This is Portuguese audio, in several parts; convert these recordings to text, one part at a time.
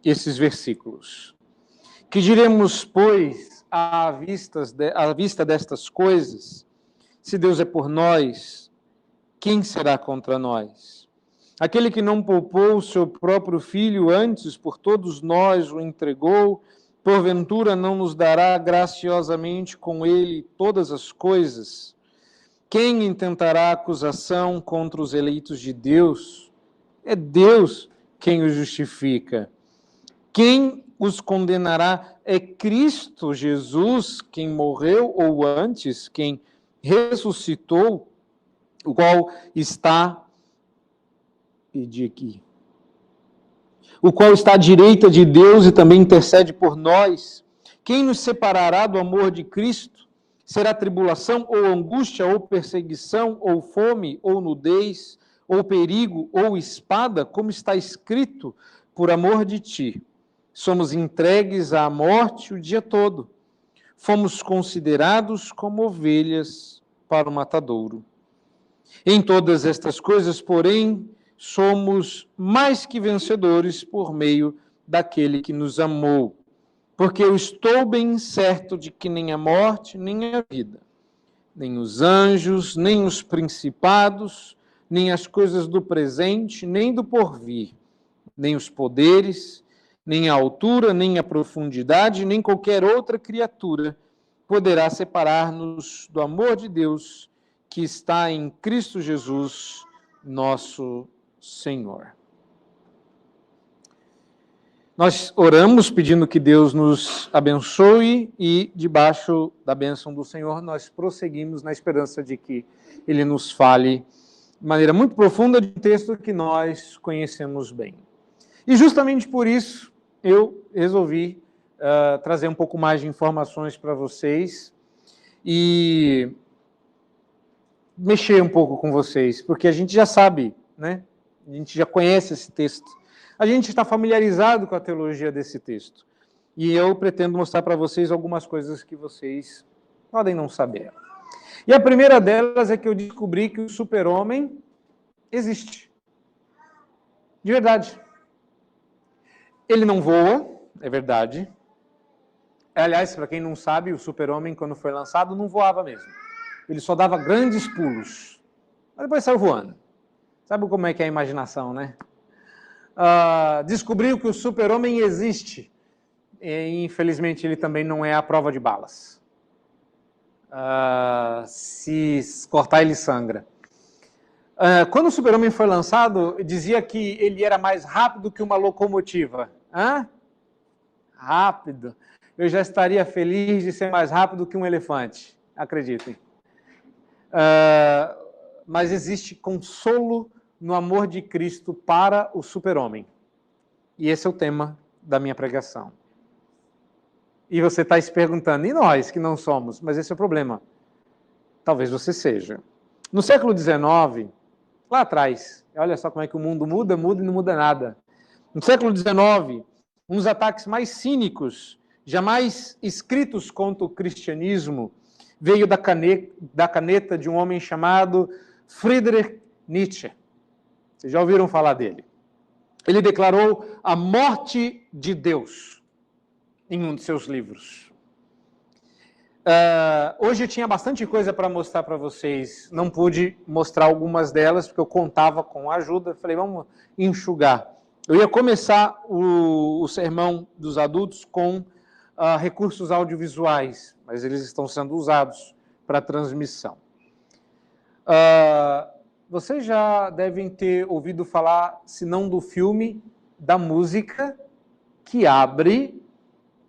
esses versículos. Que diremos, pois, à vista destas coisas? Se Deus é por nós, quem será contra nós? Aquele que não poupou o seu próprio filho, antes por todos nós o entregou, porventura não nos dará graciosamente com ele todas as coisas? Quem intentará acusação contra os eleitos de Deus? É Deus quem os justifica. Quem os condenará? É Cristo Jesus, quem morreu, ou antes, quem ressuscitou, o qual está, o qual está à direita de Deus e também intercede por nós. Quem nos separará do amor de Cristo? Será tribulação, ou angústia, ou perseguição, ou fome, ou nudez, ou perigo, ou espada, como está escrito, por amor de ti. Somos entregues à morte o dia todo. Fomos considerados como ovelhas para o matadouro. Em todas estas coisas, porém, somos mais que vencedores por meio daquele que nos amou. Porque eu estou bem certo de que nem a morte, nem a vida, nem os anjos, nem os principados, nem as coisas do presente, nem do porvir, nem os poderes, nem a altura, nem a profundidade, nem qualquer outra criatura poderá separar-nos do amor de Deus que está em Cristo Jesus, nosso Senhor. Nós oramos pedindo que Deus nos abençoe e, debaixo da bênção do Senhor, nós prosseguimos na esperança de que Ele nos fale de maneira muito profunda de um texto que nós conhecemos bem. E justamente por isso eu resolvi trazer um pouco mais de informações para vocês e mexer um pouco com vocês, porque a gente já sabe, né? A gente já conhece esse texto. A gente está familiarizado com a teologia desse texto. E eu pretendo mostrar para vocês algumas coisas que vocês podem não saber. E a primeira delas é que eu descobri que o super-homem existe. De verdade. Ele não voa, é verdade. Aliás, para quem não sabe, o super-homem, quando foi lançado, não voava mesmo. Ele só dava grandes pulos. Mas depois saiu voando. Sabe como é que é a imaginação, né? Descobriu que o super-homem existe. E, infelizmente, ele também não é à prova de balas. Se cortar, ele sangra. Quando o super-homem foi lançado, dizia que ele era mais rápido que uma locomotiva. Rápido. Eu já estaria feliz de ser mais rápido que um elefante. Acreditem. Mas existe consolo no amor de Cristo para o super-homem. E esse é o tema da minha pregação. E você está se perguntando, e nós que não somos? Mas esse é o problema. Talvez você seja. No século XIX, lá atrás, olha só como é que o mundo muda e não muda nada. No século XIX, um dos ataques mais cínicos, jamais escritos contra o cristianismo, veio da caneta de um homem chamado Friedrich Nietzsche. Vocês já ouviram falar dele? Ele declarou a morte de Deus em um de seus livros. Hoje eu tinha bastante coisa para mostrar para vocês. Não pude mostrar algumas delas, porque eu contava com a ajuda. Falei, vamos enxugar. Eu ia começar o sermão dos adultos com recursos audiovisuais, mas eles estão sendo usados para transmissão. Vocês já devem ter ouvido falar, se não do filme, da música que abre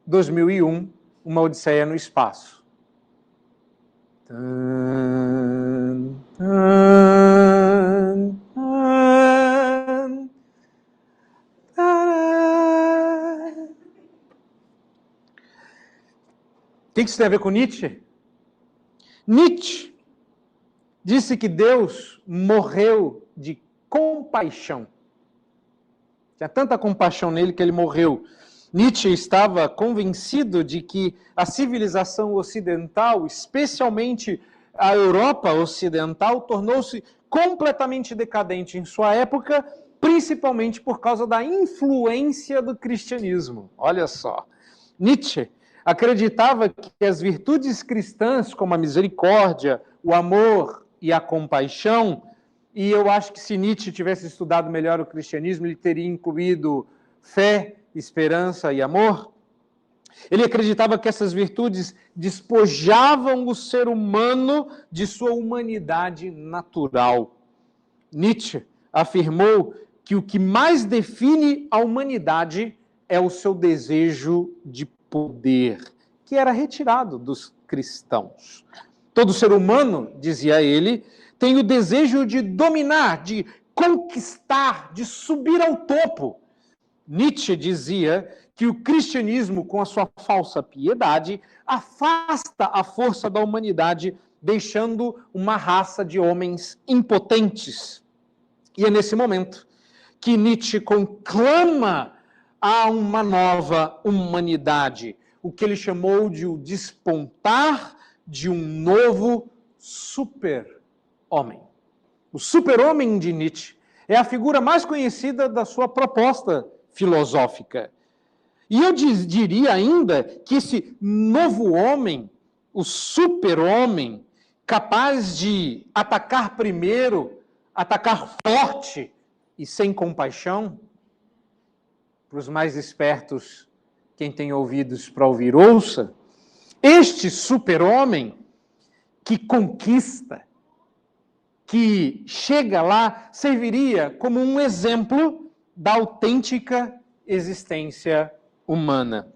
2001, Uma Odisseia no Espaço. O que isso tem a ver com Nietzsche? Nietzsche disse que Deus morreu de compaixão. Tinha tanta compaixão nele que ele morreu. Nietzsche estava convencido de que a civilização ocidental, especialmente a Europa ocidental, tornou-se completamente decadente em sua época principalmente por causa da influência do cristianismo. Olha só. Nietzsche acreditava que as virtudes cristãs, como a misericórdia, o amor e a compaixão, e eu acho que se Nietzsche tivesse estudado melhor o cristianismo, ele teria incluído fé, esperança e amor. Ele acreditava que essas virtudes despojavam o ser humano de sua humanidade natural. Nietzsche afirmou que o que mais define a humanidade é o seu desejo de poder, que era retirado dos cristãos. Todo ser humano, dizia ele, tem o desejo de dominar, de conquistar, de subir ao topo. Nietzsche dizia que o cristianismo, com a sua falsa piedade, afasta a força da humanidade, deixando uma raça de homens impotentes. E é nesse momento que Nietzsche conclama a uma nova humanidade, o que ele chamou de o despontar de um novo super-homem. O super-homem de Nietzsche é a figura mais conhecida da sua proposta filosófica. E eu diria ainda que esse novo homem, o super-homem, capaz de atacar primeiro, atacar forte e sem compaixão, para os mais espertos, quem tem ouvidos para ouvir, ouça, este super-homem que conquista, que chega lá, serviria como um exemplo da autêntica existência humana.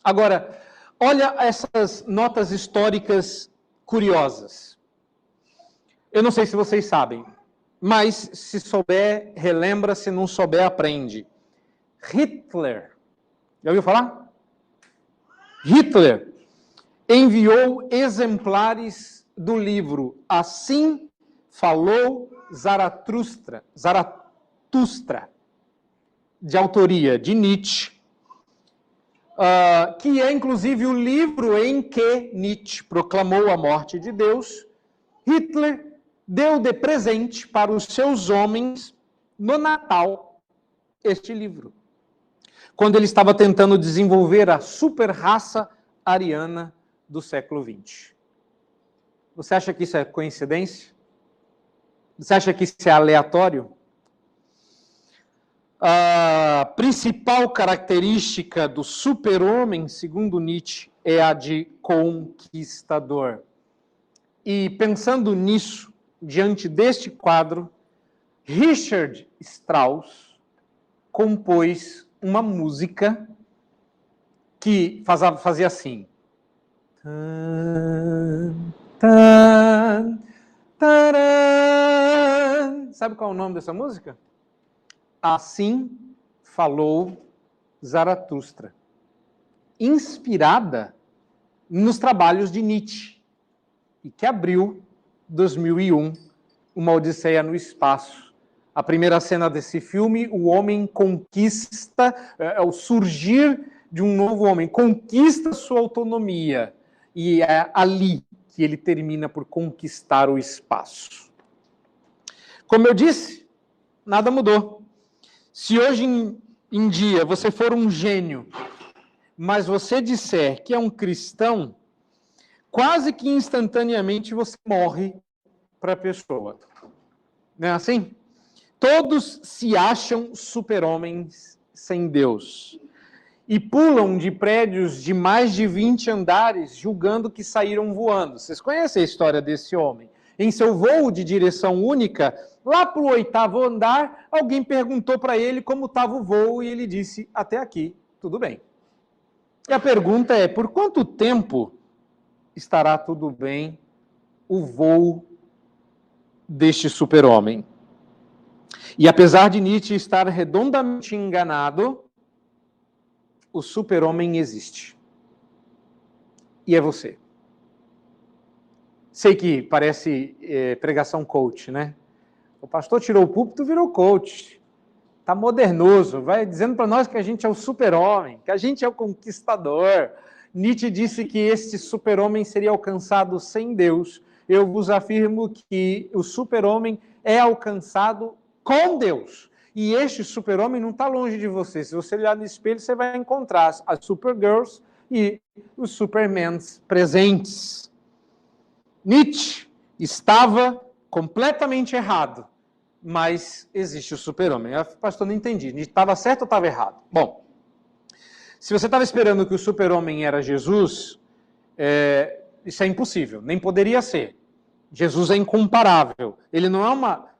Agora, olha essas notas históricas curiosas. Eu não sei se vocês sabem, mas se souber, relembra, se não souber, aprende. Hitler, já ouviu falar? Hitler enviou exemplares do livro Assim Falou Zaratustra, de autoria de Nietzsche, que é inclusive o livro em que Nietzsche proclamou a morte de Deus. Hitler deu de presente para os seus homens no Natal este livro, quando ele estava tentando desenvolver a super-raça ariana do século XX. Você acha que isso é coincidência? Você acha que isso é aleatório? A principal característica do super-homem, segundo Nietzsche, é a de conquistador. E pensando nisso, diante deste quadro, Richard Strauss compôs uma música que fazia assim. Sabe qual é o nome dessa música? Assim Falou Zaratustra, inspirada nos trabalhos de Nietzsche, e que abriu 2001, Uma Odisseia no Espaço. A primeira cena desse filme, o homem conquista, o surgir de um novo homem, conquista sua autonomia, e é ali que ele termina por conquistar o espaço. Como eu disse, nada mudou. Se hoje em dia você for um gênio, mas você disser que é um cristão, quase que instantaneamente você morre para a pessoa. Não é assim? Todos se acham super-homens sem Deus e pulam de prédios de mais de 20 andares, julgando que saíram voando. Vocês conhecem a história desse homem? Em seu voo de direção única, lá para o 8º andar, alguém perguntou para ele como estava o voo e ele disse, até aqui, tudo bem. E a pergunta é, por quanto tempo estará tudo bem o voo deste super-homem? E apesar de Nietzsche estar redondamente enganado, o super-homem existe. E é você. Sei que parece pregação coach, né? O pastor tirou o púlpito, virou coach. Está modernoso, vai dizendo para nós que a gente é o super-homem, que a gente é o conquistador. Nietzsche disse que este super-homem seria alcançado sem Deus. Eu vos afirmo que o super-homem é alcançado com Deus. E este super-homem não está longe de você. Se você olhar no espelho, você vai encontrar as Supergirls e os Supermans presentes. Nietzsche estava completamente errado, mas existe o super-homem. Pastor, não entendi. Nietzsche estava certo ou estava errado? Bom, se você estava esperando que o super-homem era Jesus, isso é impossível, nem poderia ser. Jesus é incomparável. Ele não é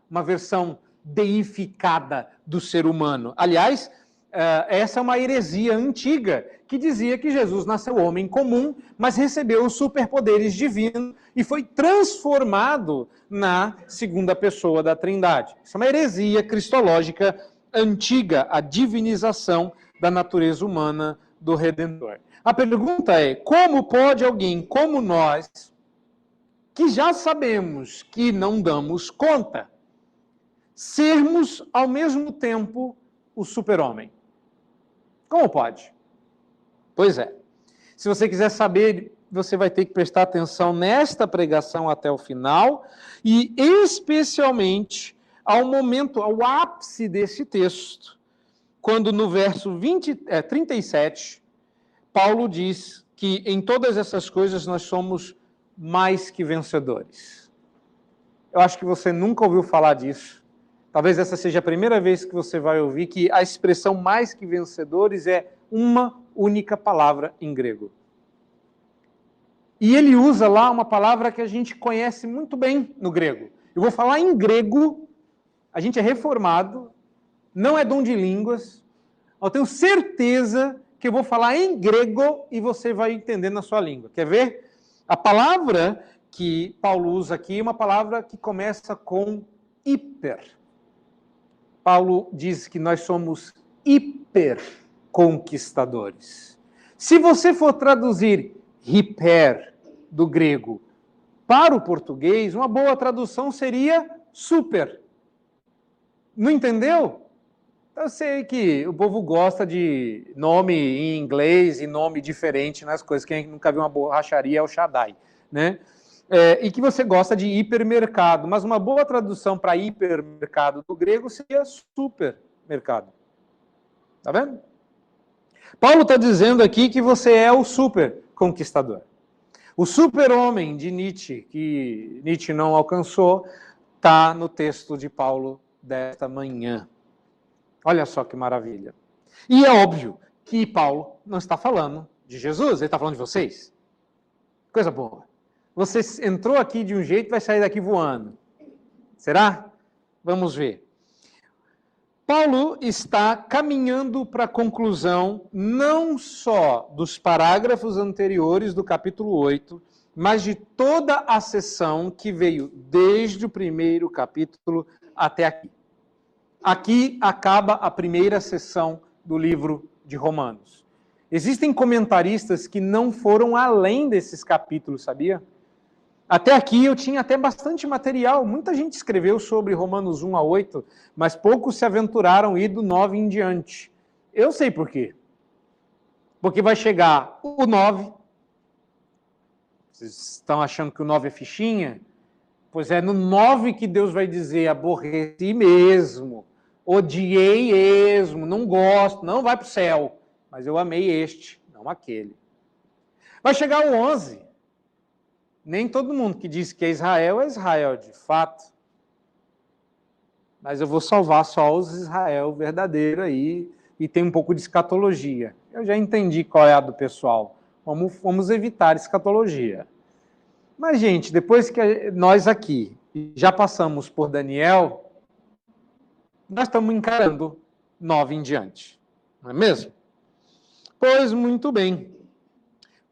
uma versão deificada do ser humano. Aliás, essa é uma heresia antiga que dizia que Jesus nasceu homem comum, mas recebeu os superpoderes divinos e foi transformado na segunda pessoa da Trindade. Isso é uma heresia cristológica antiga, a divinização da natureza humana do Redentor. A pergunta é: como pode alguém como nós, que já sabemos que não damos conta, sermos ao mesmo tempo o super-homem? Como pode? Pois é. Se você quiser saber, você vai ter que prestar atenção nesta pregação até o final e especialmente ao momento, ao ápice desse texto, quando no verso 37, Paulo diz que em todas essas coisas nós somos mais que vencedores. Eu acho que você nunca ouviu falar disso. Talvez essa seja a primeira vez que você vai ouvir que a expressão mais que vencedores é uma única palavra em grego. E ele usa lá uma palavra que a gente conhece muito bem no grego. Eu vou falar em grego, a gente é reformado, não é dom de línguas, eu tenho certeza que eu vou falar em grego e você vai entender na sua língua. Quer ver? A palavra que Paulo usa aqui é uma palavra que começa com hiper. Paulo diz que nós somos hiperconquistadores. Se você for traduzir hiper do grego para o português, uma boa tradução seria super. Não entendeu? Eu sei que o povo gosta de nome em inglês e nome diferente nas coisas. Quem nunca viu uma borracharia é o Shaddai, né? E que você gosta de hipermercado, mas uma boa tradução para hipermercado do grego seria supermercado. Tá vendo? Paulo está dizendo aqui que você é o super conquistador. O super-homem de Nietzsche, que Nietzsche não alcançou, está no texto de Paulo desta manhã. Olha só que maravilha. E é óbvio que Paulo não está falando de Jesus, ele está falando de vocês. Coisa boa. Você entrou aqui de um jeito e vai sair daqui voando. Será? Vamos ver. Paulo está caminhando para a conclusão não só dos parágrafos anteriores do capítulo 8, mas de toda a seção que veio desde o primeiro capítulo até aqui. Aqui acaba a primeira seção do livro de Romanos. Existem comentaristas que não foram além desses capítulos, sabia? Até aqui eu tinha até bastante material. Muita gente escreveu sobre Romanos 1 a 8, mas poucos se aventuraram a ir do 9 em diante. Eu sei por quê. Porque vai chegar o 9. Vocês estão achando que o 9 é fichinha? Pois é no 9 que Deus vai dizer: aborreci mesmo, odiei mesmo, não gosto, não vai para o céu. Mas eu amei este, não aquele. Vai chegar o 11. Nem todo mundo que diz que é Israel de fato. Mas eu vou salvar só os Israel verdadeiro aí, e tem um pouco de escatologia. Eu já entendi qual é a do pessoal. Vamos evitar escatologia. Mas, gente, depois que nós aqui já passamos por Daniel, nós estamos encarando 9 em diante. Não é mesmo? Pois muito bem.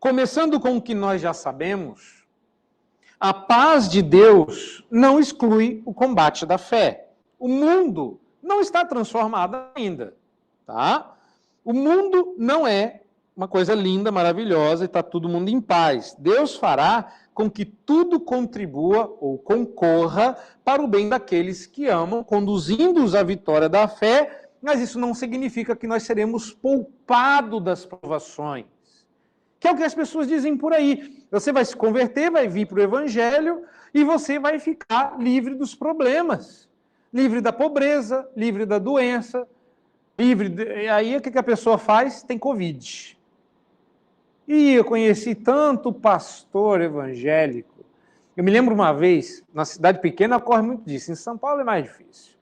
Começando com o que nós já sabemos, a paz de Deus não exclui o combate da fé. O mundo não está transformado ainda, tá? O mundo não é uma coisa linda, maravilhosa e está todo mundo em paz. Deus fará com que tudo contribua ou concorra para o bem daqueles que amam, conduzindo-os à vitória da fé, mas isso não significa que nós seremos poupados das provações. Que é o que as pessoas dizem por aí. Você vai se converter, vai vir para o Evangelho e você vai ficar livre dos problemas. livre da pobreza, livre da doença, e aí o que a pessoa faz? Tem Covid. E eu conheci tanto pastor evangélico. Eu me lembro uma vez, na cidade pequena ocorre muito disso, em São Paulo é mais difícil.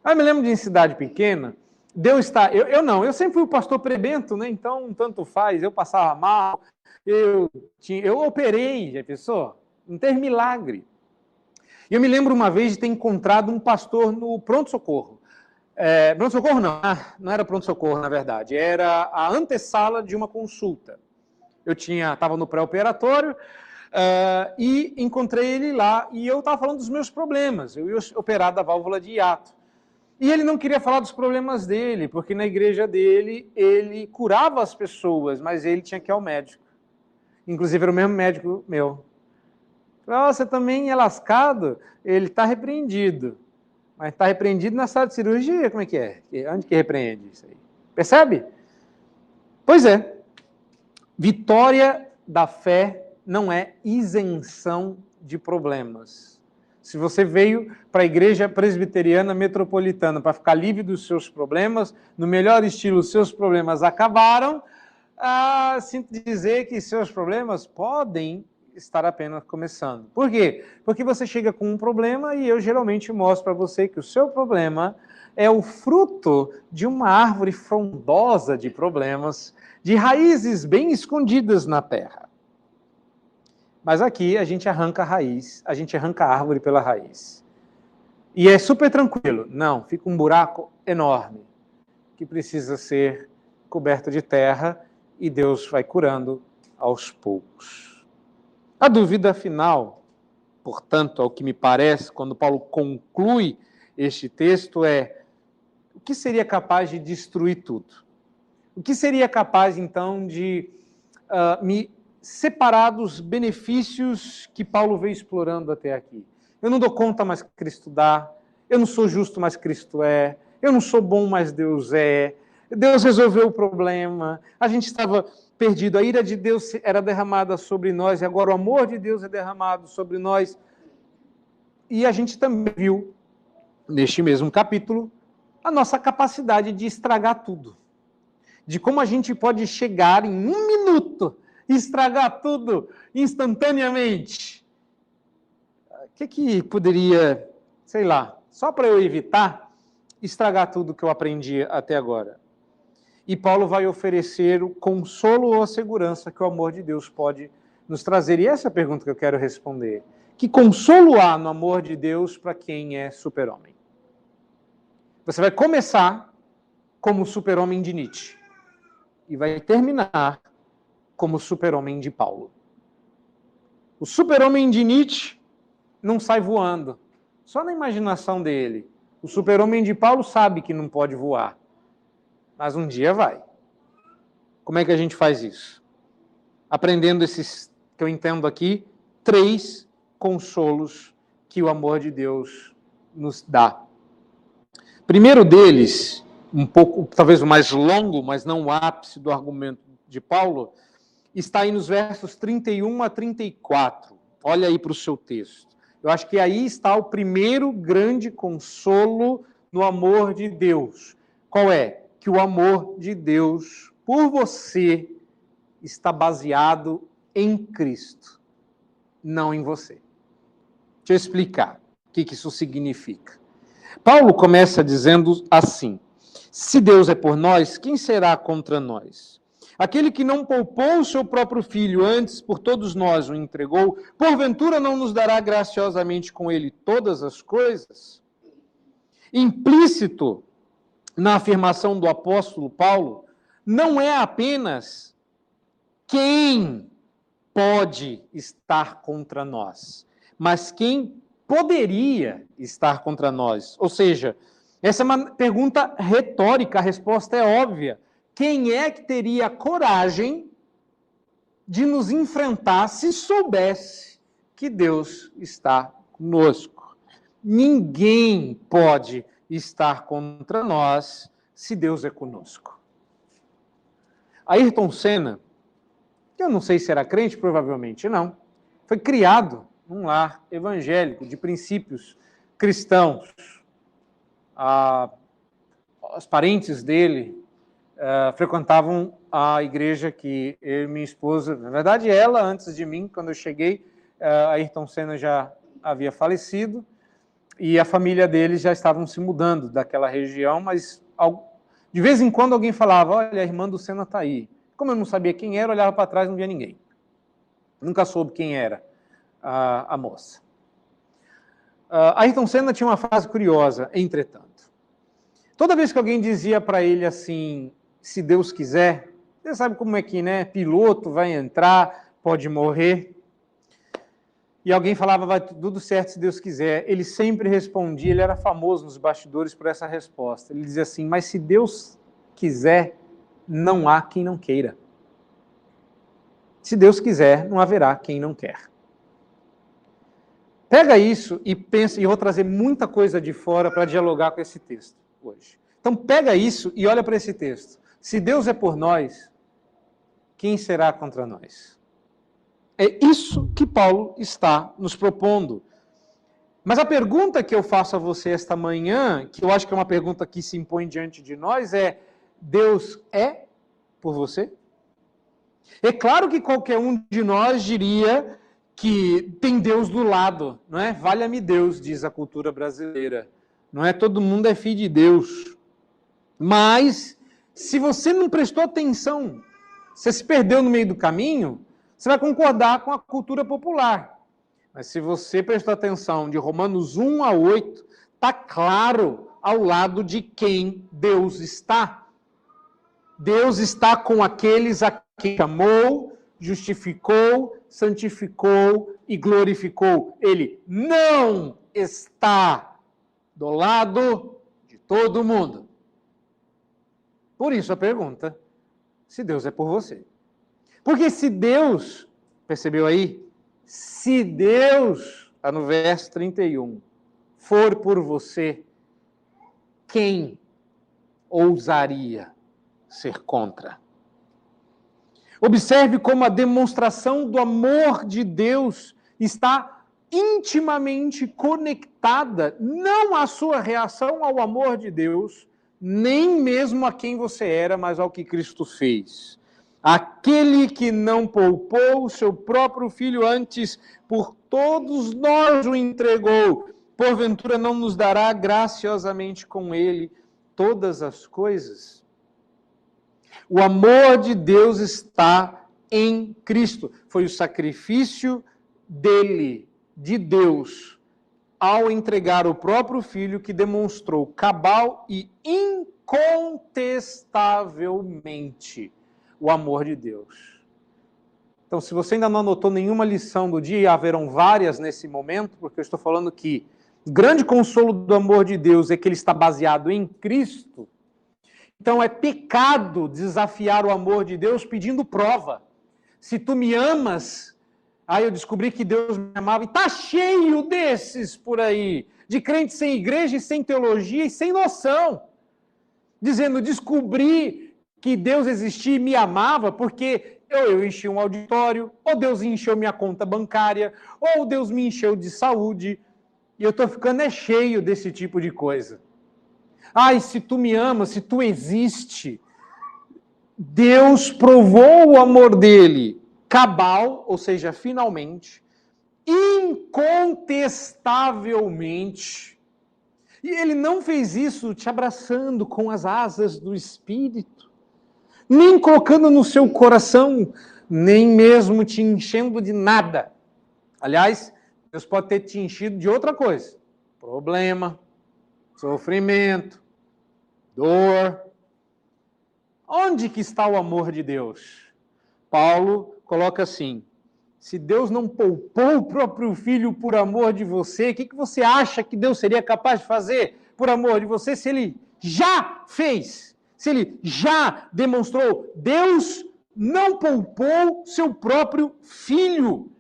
Eu me lembro de em cidade pequena, Deus está... Eu sempre fui o pastor prebento, né? Então tanto faz, eu passava mal, eu operei, já pensou? Não teve milagre. E eu me lembro uma vez de ter encontrado um pastor no pronto-socorro. Pronto-socorro não era pronto-socorro, na verdade, era a antessala de uma consulta. Eu estava no pré-operatório e encontrei ele lá e eu estava falando dos meus problemas. Eu ia operar da válvula de hiato. E ele não queria falar dos problemas dele, porque na igreja dele ele curava as pessoas, mas ele tinha que ir ao médico. Inclusive era o mesmo médico meu. Você também é lascado? Ele está repreendido. Mas está repreendido na sala de cirurgia, como é que é? Onde que repreende isso aí? Percebe? Pois é. Vitória da fé não é isenção de problemas. Se você veio para a igreja presbiteriana metropolitana para ficar livre dos seus problemas, no melhor estilo, os seus problemas acabaram, sinto dizer que seus problemas podem estar apenas começando. Por quê? Porque você chega com um problema e eu geralmente mostro para você que o seu problema é o fruto de uma árvore frondosa de problemas, de raízes bem escondidas na terra. Mas aqui a gente arranca a raiz, a gente arranca a árvore pela raiz. E é super tranquilo. Não, fica um buraco enorme que precisa ser coberto de terra e Deus vai curando aos poucos. A dúvida final, portanto, ao que me parece, quando Paulo conclui este texto é: o que seria capaz de destruir tudo? O que seria capaz, então, de me separar dos benefícios que Paulo veio explorando até aqui? Eu não dou conta, mas Cristo dá. Eu não sou justo, mas Cristo é. Eu não sou bom, mas Deus é. Deus resolveu o problema. A gente estava perdido. A ira de Deus era derramada sobre nós e agora o amor de Deus é derramado sobre nós. E a gente também viu, neste mesmo capítulo, a nossa capacidade de estragar tudo. De como a gente pode chegar em 1 minuto e estragar tudo instantaneamente. O que poderia, sei lá, só para eu evitar, estragar tudo que eu aprendi até agora? E Paulo vai oferecer o consolo ou a segurança que o amor de Deus pode nos trazer. E essa é a pergunta que eu quero responder. Que consolo há no amor de Deus para quem é super-homem? Você vai começar como o super-homem de Nietzsche e vai terminar como o super-homem de Paulo. O super-homem de Nietzsche não sai voando, só na imaginação dele. O super-homem de Paulo sabe que não pode voar, mas um dia vai. Como é que a gente faz isso? Aprendendo esses, que eu entendo aqui, 3 consolos que o amor de Deus nos dá. Primeiro deles, um pouco, talvez o mais longo, mas não o ápice do argumento de Paulo, está aí nos versos 31 a 34. Olha aí para o seu texto. Eu acho que aí está o primeiro grande consolo no amor de Deus. Qual é? Que o amor de Deus por você está baseado em Cristo, não em você. Deixa eu explicar o que isso significa. Paulo começa dizendo assim: se Deus é por nós, quem será contra nós? Aquele que não poupou o seu próprio filho, antes por todos nós o entregou, porventura não nos dará graciosamente com ele todas as coisas? Implícito na afirmação do apóstolo Paulo, não é apenas quem pode estar contra nós, mas quem poderia estar contra nós. Ou seja, essa é uma pergunta retórica, a resposta é óbvia. Quem é que teria coragem de nos enfrentar se soubesse que Deus está conosco? Ninguém pode estar contra nós se Deus é conosco. Ayrton Senna, que eu não sei se era crente, provavelmente não, foi criado num lar evangélico, de princípios cristãos. os parentes dele frequentavam a igreja que eu e minha esposa, na verdade ela, antes de mim, quando eu cheguei, Ayrton Senna já havia falecido, e a família deles já estavam se mudando daquela região, mas de vez em quando alguém falava, olha, a irmã do Senna está aí. Como eu não sabia quem era, eu olhava para trás e não via ninguém. Nunca soube quem era a moça. Ayrton Senna tinha uma frase curiosa, entretanto. Toda vez que alguém dizia para ele assim, se Deus quiser, você sabe como é que, né? Piloto vai entrar, pode morrer. E alguém falava, vai tudo certo se Deus quiser. Ele sempre respondia, ele era famoso nos bastidores por essa resposta. Ele dizia assim, mas se Deus quiser, não há quem não queira. Se Deus quiser, não haverá quem não quer. Pega isso e pensa, e eu vou trazer muita coisa de fora para dialogar com esse texto hoje. Então pega isso e olha para esse texto. Se Deus é por nós, quem será contra nós? É isso que Paulo está nos propondo. Mas a pergunta que eu faço a você esta manhã, que eu acho que é uma pergunta que se impõe diante de nós, é: Deus é por você? É claro que qualquer um de nós diria que tem Deus do lado, não é? Valha-me Deus, diz a cultura brasileira. Não é? Todo mundo é filho de Deus. Mas, se você não prestou atenção, você se perdeu no meio do caminho, você vai concordar com a cultura popular. Mas se você prestou atenção de Romanos 1 a 8, está claro ao lado de quem Deus está. Deus está com aqueles a quem chamou, justificou, santificou e glorificou. Ele não está do lado de todo mundo. Por isso a pergunta, se Deus é por você. Porque se Deus, percebeu aí? Se Deus, está no verso 31, for por você, quem ousaria ser contra? Observe como a demonstração do amor de Deus está intimamente conectada, não à sua reação ao amor de Deus, nem mesmo a quem você era, mas ao que Cristo fez. Aquele que não poupou o seu próprio filho, antes por todos nós o entregou, porventura não nos dará graciosamente com ele todas as coisas? O amor de Deus está em Cristo. Foi o sacrifício dele, de Deus, ao entregar o próprio filho, que demonstrou cabal e incontestavelmente o amor de Deus. Então, se você ainda não anotou nenhuma lição do dia, haverão várias nesse momento, porque eu estou falando que o grande consolo do amor de Deus é que ele está baseado em Cristo. Então, é pecado desafiar o amor de Deus pedindo prova. Se tu me amas, aí eu descobri que Deus me amava, e está cheio desses por aí, de crentes sem igreja e sem teologia e sem noção, dizendo, descobri que Deus existia e me amava porque eu enchi um auditório, ou Deus encheu minha conta bancária, ou Deus me encheu de saúde, e eu estou ficando cheio desse tipo de coisa. Ai, se tu me amas, se tu existe, Deus provou o amor dele, cabal, ou seja, finalmente, incontestavelmente. E ele não fez isso te abraçando com as asas do Espírito, nem colocando no seu coração, nem mesmo te enchendo de nada. Aliás, Deus pode ter te enchido de outra coisa. Problema, sofrimento, dor. Onde que está o amor de Deus? Paulo coloca assim, se Deus não poupou o próprio filho por amor de você, o que você acha que Deus seria capaz de fazer por amor de você se ele já fez? Se ele já demonstrou? Deus não poupou seu próprio filho.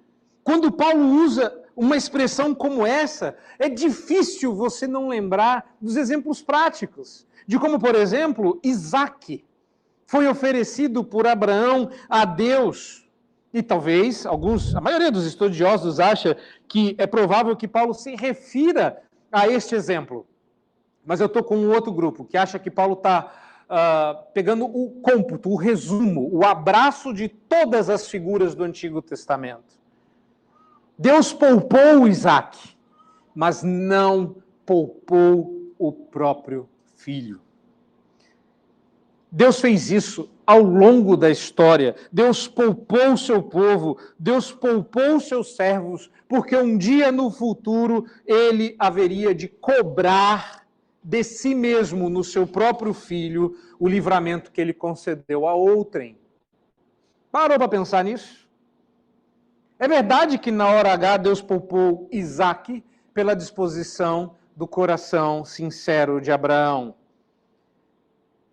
Quando Paulo usa uma expressão como essa, é difícil você não lembrar dos exemplos práticos, de como, por exemplo, Isaque foi oferecido por Abraão a Deus. E talvez a maioria dos estudiosos acha que é provável que Paulo se refira a este exemplo. Mas eu estou com um outro grupo que acha que Paulo está pegando o cômputo, o resumo, o abraço de todas as figuras do Antigo Testamento. Deus poupou Isaac, mas não poupou o próprio filho. Deus fez isso ao longo da história. Deus poupou o seu povo, Deus poupou os seus servos, porque um dia no futuro ele haveria de cobrar de si mesmo, no seu próprio filho, o livramento que ele concedeu a outrem. Parou para pensar nisso? É verdade que na hora H Deus poupou Isaac pela disposição do coração sincero de Abraão.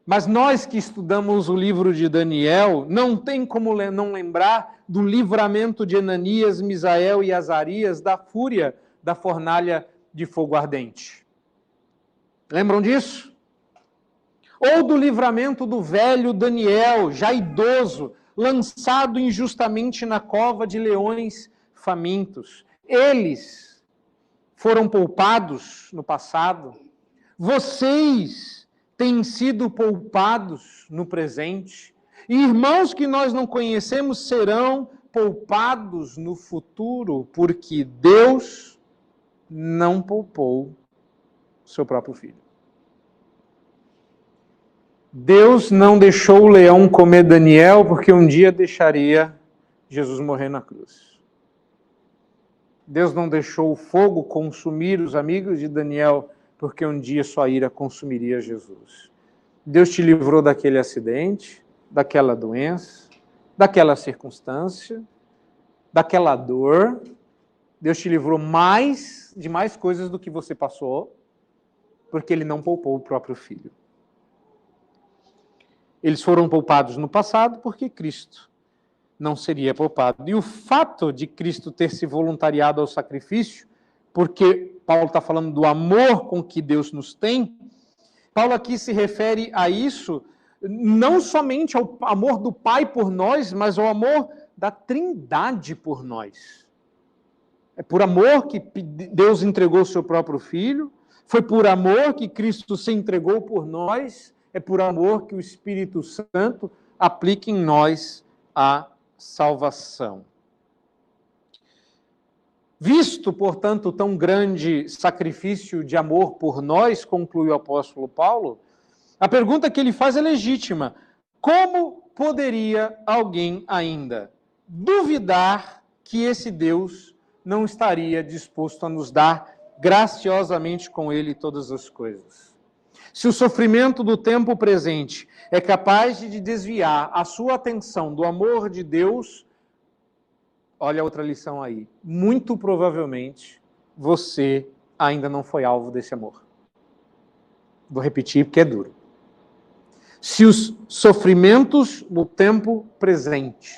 Mas nós que estudamos o livro de Daniel, não tem como não lembrar do livramento de Ananias, Misael e Azarias da fúria da fornalha de fogo ardente. Lembram disso? Ou do livramento do velho Daniel, já idoso, lançado injustamente na cova de leões famintos. Eles foram poupados no passado. Vocês têm sido poupados no presente. E irmãos que nós não conhecemos serão poupados no futuro, porque Deus não poupou seu próprio filho. Deus não deixou o leão comer Daniel, porque um dia deixaria Jesus morrer na cruz. Deus não deixou o fogo consumir os amigos de Daniel, porque um dia sua ira consumiria Jesus. Deus te livrou daquele acidente, daquela doença, daquela circunstância, daquela dor. Deus te livrou de mais coisas do que você passou, porque ele não poupou o próprio filho. Eles foram poupados no passado porque Cristo não seria poupado. E o fato de Cristo ter se voluntariado ao sacrifício, porque Paulo está falando do amor com que Deus nos tem, Paulo aqui se refere a isso, não somente ao amor do Pai por nós, mas ao amor da Trindade por nós. É por amor que Deus entregou o seu próprio Filho, foi por amor que Cristo se entregou por nós, é por amor que o Espírito Santo aplica em nós a salvação. Visto, portanto, tão grande sacrifício de amor por nós, conclui o apóstolo Paulo, a pergunta que ele faz é legítima. Como poderia alguém ainda duvidar que esse Deus não estaria disposto a nos dar graciosamente com ele todas as coisas? Se o sofrimento do tempo presente é capaz de desviar a sua atenção do amor de Deus, olha a outra lição aí. Muito provavelmente você ainda não foi alvo desse amor. Vou repetir porque é duro. Se os sofrimentos do tempo presente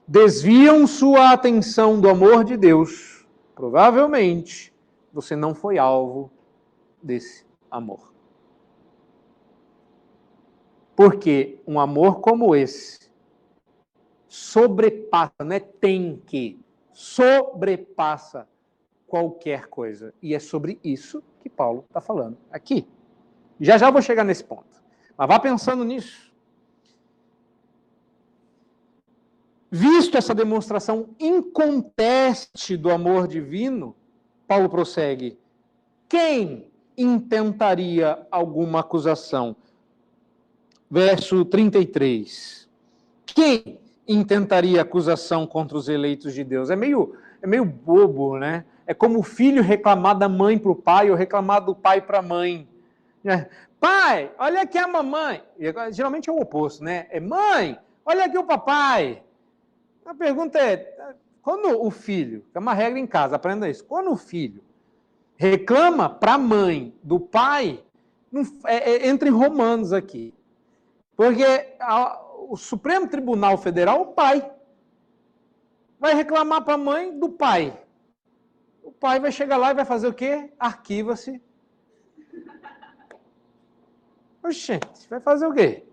desviam sua atenção do amor de Deus, provavelmente você não foi alvo desse amor. Porque um amor como esse sobrepassa, não é tem que, sobrepassa qualquer coisa. E é sobre isso que Paulo está falando aqui. Já já vou chegar nesse ponto. Mas vá pensando nisso. Visto essa demonstração inconteste do amor divino, Paulo prossegue. Quem intentaria alguma acusação? Verso 33. Quem intentaria acusação contra os eleitos de Deus? É meio bobo, né? É como o filho reclamar da mãe para o pai ou reclamar do pai para a mãe. Pai, olha aqui a mamãe. Geralmente é o oposto, né? É mãe, olha aqui o papai. A pergunta é, quando o filho, é uma regra em casa, aprenda isso, quando o filho reclama para a mãe do pai, entra em Romanos aqui. Porque o Supremo Tribunal Federal, o pai, vai reclamar para a mãe do pai. O pai vai chegar lá e vai fazer o quê? Arquiva-se. Oxente, vai fazer o quê?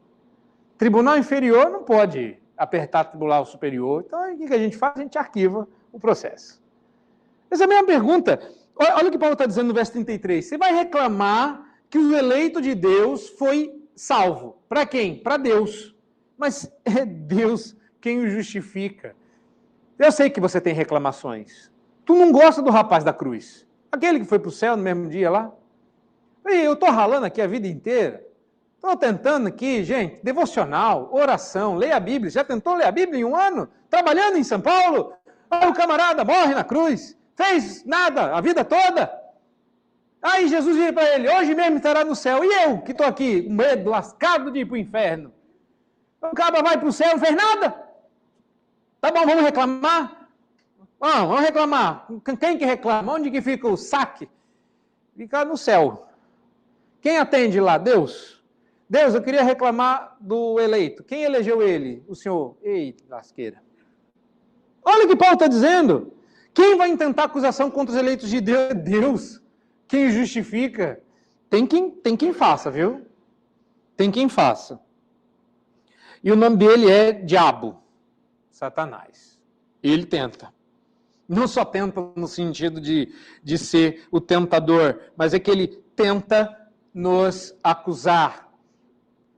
Tribunal inferior não pode apertar tribunal superior. Então, o que a gente faz? A gente arquiva o processo. Essa é a mesma pergunta. Olha o que Paulo está dizendo no verso 33. Você vai reclamar que o eleito de Deus foi salvo. Para quem? Para Deus. Mas é Deus quem o justifica. Eu sei que você tem reclamações. Tu não gosta do rapaz da cruz. Aquele que foi para o céu no mesmo dia lá. E eu estou ralando aqui a vida inteira. Estou tentando aqui, gente, devocional, oração, leia a Bíblia. Já tentou ler a Bíblia em um ano? Trabalhando em São Paulo? Aí o camarada morre na cruz. Fez nada a vida toda. Aí Jesus vira para ele, hoje mesmo estará no céu. E eu, que estou aqui, com medo, lascado de ir para o inferno. O cara vai para o céu, não fez nada. Tá bom, vamos reclamar? Vamos reclamar. Quem que reclama? Onde que fica o saque? Fica no céu. Quem atende lá? Deus. Deus, eu queria reclamar do eleito. Quem elegeu ele? O Senhor. Ei, lasqueira. Olha o que Paulo está dizendo. Quem vai intentar acusação contra os eleitos de Deus é Deus. Quem justifica? Tem quem faça, viu? Tem quem faça. E o nome dele é Diabo, Satanás. Ele tenta. Não só tenta no sentido de ser o tentador, mas é que ele tenta nos acusar.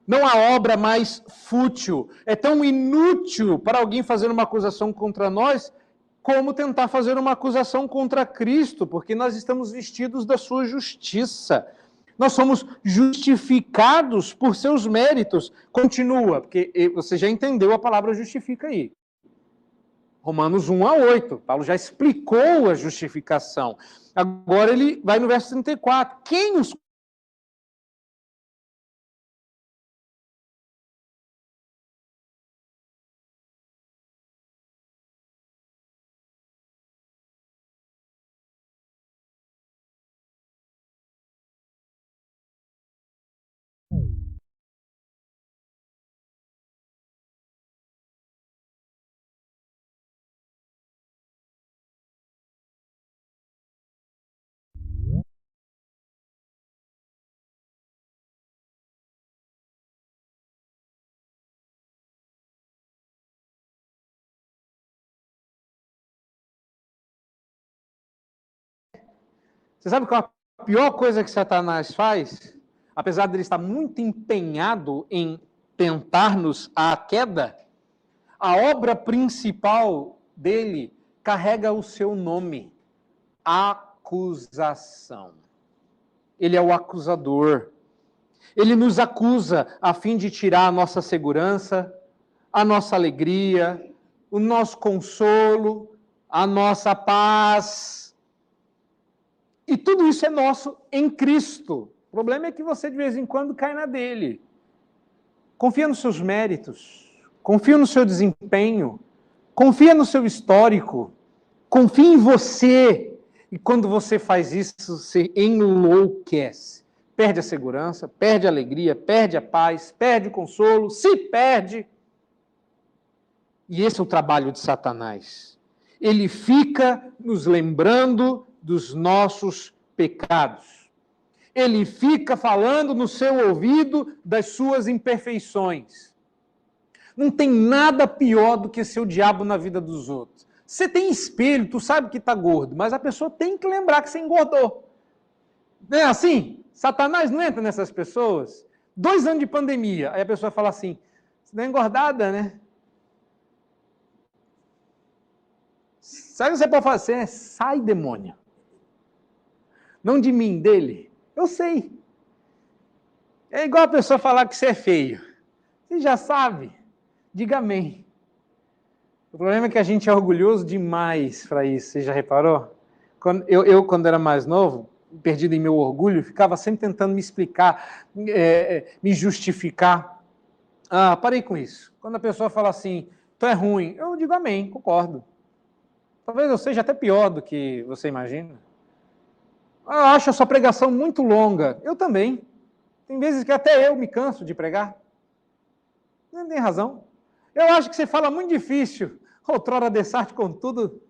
Não há obra mais fútil. É tão inútil para alguém fazer uma acusação contra nós, como tentar fazer uma acusação contra Cristo, porque nós estamos vestidos da sua justiça. Nós somos justificados por seus méritos. Continua, porque você já entendeu a palavra justifica aí. Romanos 1-8. Paulo já explicou a justificação. Agora ele vai no verso 34. Quem os Você sabe qual a pior coisa que Satanás faz? Apesar de ele estar muito empenhado em tentar-nos à queda, a obra principal dele carrega o seu nome: acusação. Ele é o acusador. Ele nos acusa a fim de tirar a nossa segurança, a nossa alegria, o nosso consolo, a nossa paz. E tudo isso é nosso em Cristo. O problema é que você de vez em quando cai na dele. Confia nos seus méritos, confia no seu desempenho, confia no seu histórico, confia em você. E quando você faz isso, você enlouquece. Perde a segurança, perde a alegria, perde a paz, perde o consolo, se perde. E esse é o trabalho de Satanás. Ele fica nos lembrando dos nossos pecados. Ele fica falando no seu ouvido das suas imperfeições. Não tem nada pior do que ser o diabo na vida dos outros. Você tem espelho, tu sabe que está gordo, mas a pessoa tem que lembrar que você engordou. Não é assim? Satanás não entra nessas pessoas. 2 anos de pandemia, aí a pessoa fala assim, você não é engordada, né? Sabe o que você pode fazer? Sai, demônio. Não de mim, dele. Eu sei. É igual a pessoa falar que você é feio. Você já sabe. Diga amém. O problema é que a gente é orgulhoso demais para isso. Você já reparou? Quando era mais novo, perdido em meu orgulho, ficava sempre tentando me explicar, me justificar. Parei com isso. Quando a pessoa fala assim, tu é ruim, eu digo amém, concordo. Talvez eu seja até pior do que você imagina. Eu acho a sua pregação muito longa. Eu também. Tem vezes que até eu me canso de pregar. Não tem razão. Eu acho que você fala muito difícil. Outrora Dessarte com tudo.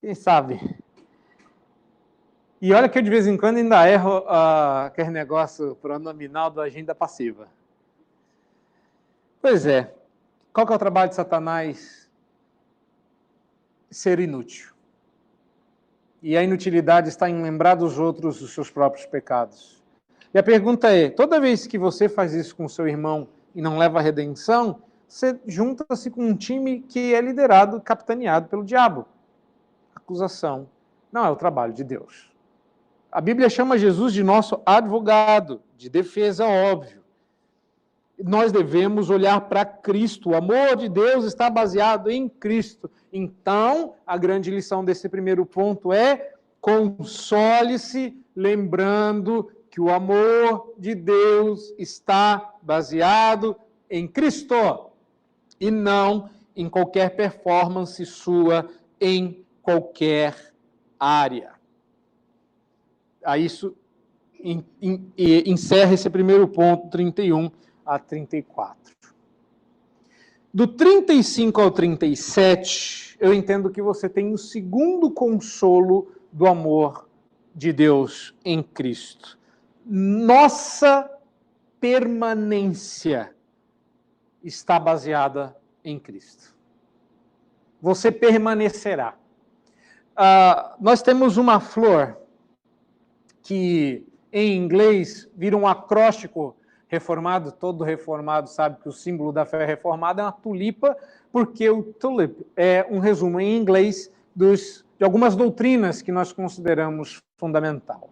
Quem sabe? E olha que eu de vez em quando ainda erro aquele negócio pronominal do agenda passiva. Pois é. Qual que é o trabalho de Satanás? Ser inútil. E a inutilidade está em lembrar dos outros os seus próprios pecados. E a pergunta é, toda vez que você faz isso com seu irmão e não leva a redenção, você junta-se com um time que é liderado, capitaneado pelo diabo. Acusação não é o trabalho de Deus. A Bíblia chama Jesus de nosso advogado, de defesa, óbvio. Nós devemos olhar para Cristo. O amor de Deus está baseado em Cristo. Então, a grande lição desse primeiro ponto é: console-se lembrando que o amor de Deus está baseado em Cristo e não em qualquer performance sua em qualquer área. A isso encerra esse primeiro ponto, 31 a 34. Do 35 ao 37, eu entendo que você tem o segundo consolo do amor de Deus em Cristo. Nossa permanência está baseada em Cristo. Você permanecerá. Nós temos uma flor que, em inglês, vira um acróstico reformado. Todo reformado sabe que o símbolo da fé reformada é uma tulipa, porque o tulip é um resumo em inglês de algumas doutrinas que nós consideramos fundamental.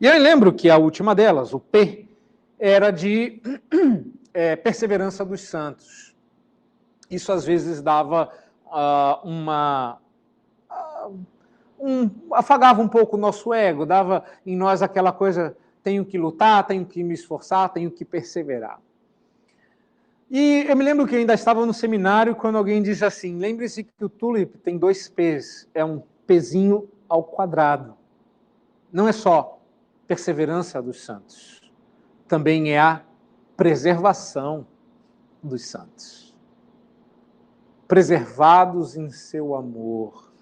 E eu lembro que a última delas, o P, era de perseverança dos santos. Isso às vezes dava afagava um pouco o nosso ego, dava em nós aquela coisa: tenho que lutar, tenho que me esforçar, tenho que perseverar. E eu me lembro que eu ainda estava no seminário quando alguém disse assim: lembre-se que o tulip tem 2 P's, é um pezinho ao quadrado. Não é só perseverança dos santos, também é a preservação dos santos. Preservados em seu amor,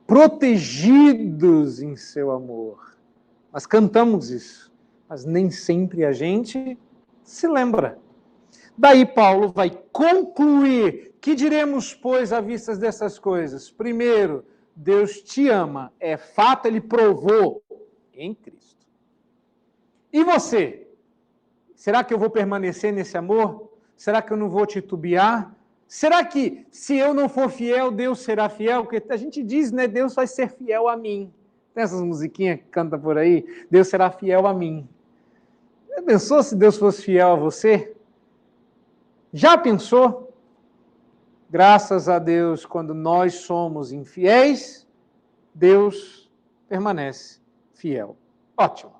protegidos em seu amor. Nós cantamos isso, mas nem sempre a gente se lembra. Daí Paulo vai concluir: que diremos, pois, à vista dessas coisas? Primeiro, Deus te ama, é fato, ele provou em Cristo. E você? Será que eu vou permanecer nesse amor? Será que eu não vou titubear? Será que, se eu não for fiel, Deus será fiel? Porque a gente diz, né, Deus vai ser fiel a mim. Tem essas musiquinhas que canta por aí? Deus será fiel a mim. Já pensou se Deus fosse fiel a você? Já pensou? Graças a Deus, quando nós somos infiéis, Deus permanece fiel. Ótimo.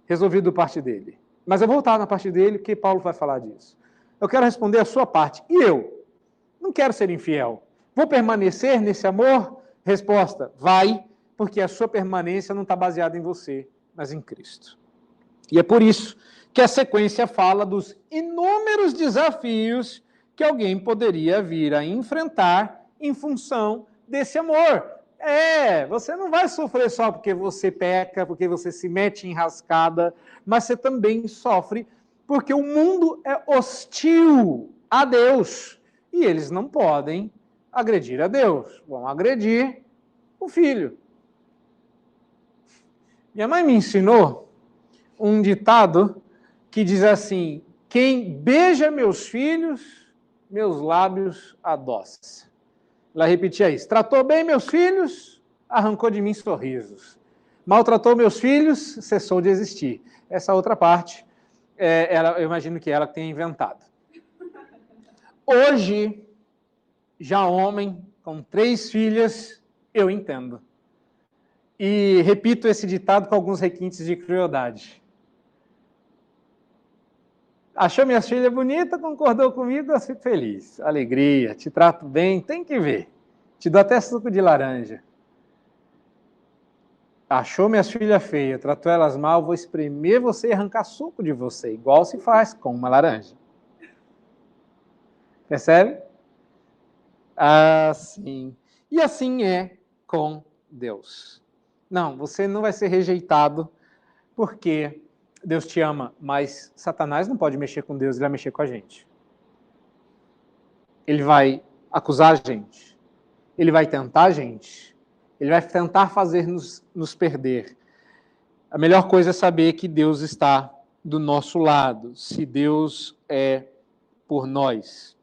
Resolvido parte dele. Mas eu vou voltar na parte dele, porque Paulo vai falar disso. Eu quero responder a sua parte. E eu? Não quero ser infiel. Vou permanecer nesse amor? Resposta: vai, porque a sua permanência não está baseada em você, mas em Cristo. E é por isso que a sequência fala dos inúmeros desafios que alguém poderia vir a enfrentar em função desse amor. Você não vai sofrer só porque você peca, porque você se mete em rascada, mas você também sofre porque o mundo é hostil a Deus e eles não podem agredir a Deus, vão agredir o filho. Minha mãe me ensinou um ditado que diz assim: quem beija meus filhos, meus lábios adoça. Ela repetia isso: tratou bem meus filhos, arrancou de mim sorrisos. Maltratou meus filhos, cessou de existir. Essa outra parte, eu imagino que ela tenha inventado. Hoje, já homem, com 3 filhas, eu entendo. E repito esse ditado com alguns requintes de crueldade. Achou minhas filhas bonitas, concordou comigo, eu fico feliz. Alegria, te trato bem, tem que ver. Te dou até suco de laranja. Achou minhas filhas feias, tratou elas mal, vou espremer você e arrancar suco de você, igual se faz com uma laranja. Percebe? Assim. E assim é com Deus. Não, você não vai ser rejeitado porque Deus te ama, mas Satanás não pode mexer com Deus, ele vai mexer com a gente. Ele vai acusar a gente. Ele vai tentar a gente. ele vai tentar fazer nos perder. A melhor coisa é saber que Deus está do nosso lado, se Deus é por nós.